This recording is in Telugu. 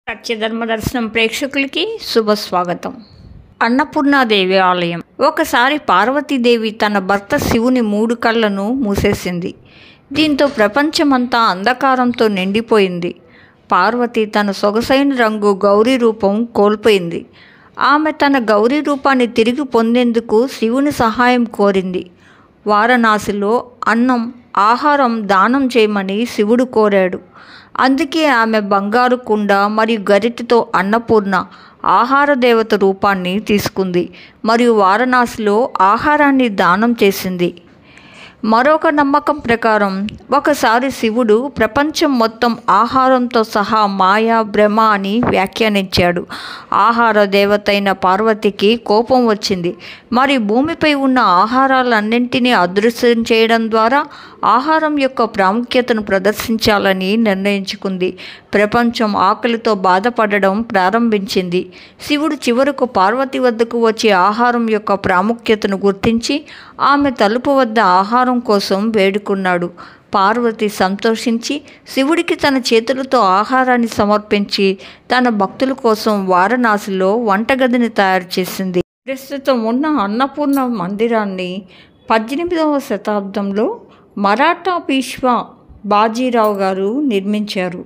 సత్యధర్మ దర్శనం ప్రేక్షకులకి శుభస్వాగతం. అన్నపూర్ణాదేవి ఆలయం. ఒకసారి పార్వతీదేవి తన భర్త శివుని 3 కళ్ళను మూసేసింది. దీంతో ప్రపంచమంతా అంధకారంతో నిండిపోయింది. పార్వతి తన సొగసైన రంగు గౌరీ రూపం కోల్పోయింది. ఆమె తన గౌరీ రూపాన్ని తిరిగి పొందేందుకు శివుని సహాయం కోరింది. వారణాసిలో అన్నం, ఆహారం దానం చేయమని శివుడు కోరాడు. అందుకే ఆమె బంగారు కుండ మరియు గరిటెతో అన్నపూర్ణ ఆహార దేవత రూపాన్ని తీసుకుంది మరియు వారణాసిలో ఆహారాన్ని దానం చేసింది. మరొక నమ్మకం ప్రకారం ఒకసారి శివుడు ప్రపంచం మొత్తం ఆహారంతో సహా మాయా, భ్రమ అని వ్యాఖ్యానించాడు. ఆహార దేవత అయిన పార్వతికి కోపం వచ్చింది. మరి భూమిపై ఉన్న ఆహారాలన్నింటినీ అదృశ్యం చేయడం ద్వారా ఆహారం యొక్క ప్రాముఖ్యతను ప్రదర్శించాలని నిర్ణయించుకుంది. ప్రపంచం ఆకలితో బాధపడడం ప్రారంభించింది. శివుడు చివరకు పార్వతి వద్దకు వచ్చి ఆహారం యొక్క ప్రాముఖ్యతను గుర్తించి ఆమె తలుపు వద్ద ఆహారం కోసం వేడుకున్నాడు. పార్వతి సంతోషించి శివుడికి తన చేతులతో ఆహారాన్ని సమర్పించి తన భక్తుల కోసం వారణాసిలో వంటగదిని తయారు చేసింది. ప్రస్తుతం ఉన్న అన్నపూర్ణ మందిరాన్ని 18వ శతాబ్దంలో మరాఠా పీష్వా బాజీరావు గారు నిర్మించారు.